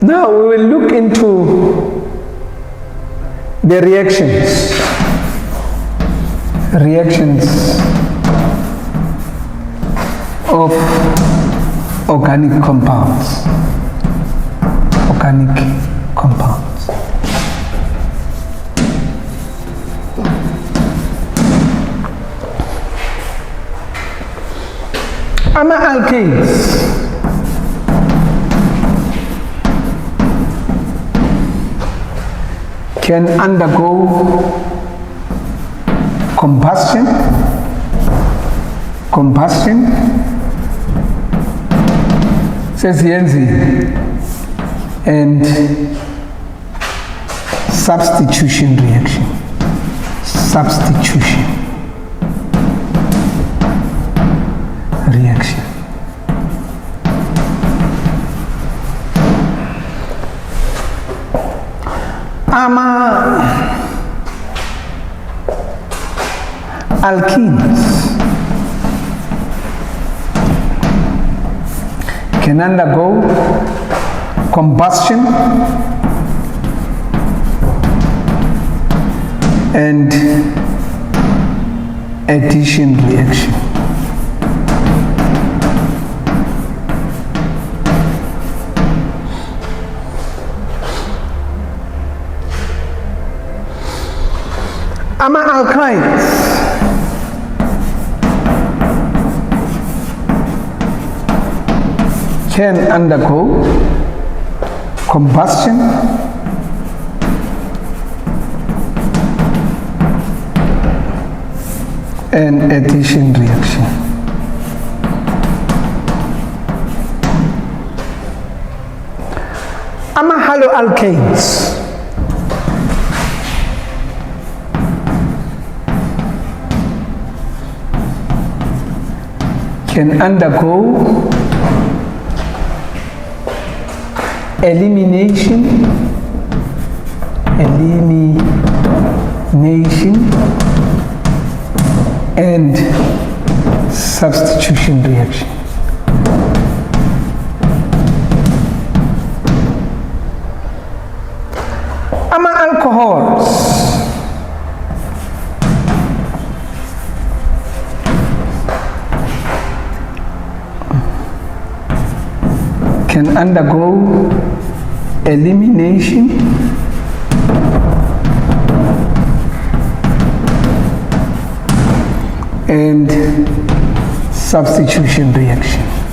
Now we will look into the reactions of organic compounds. Alkanes can undergo combustion, says Yenzi, and substitution reaction. Alkenes can undergo combustion and addition reaction. Alkynes can undergo combustion and addition reaction. Haloalkanes can undergo elimination and substitution reaction. Alcohols can undergo elimination and substitution reaction.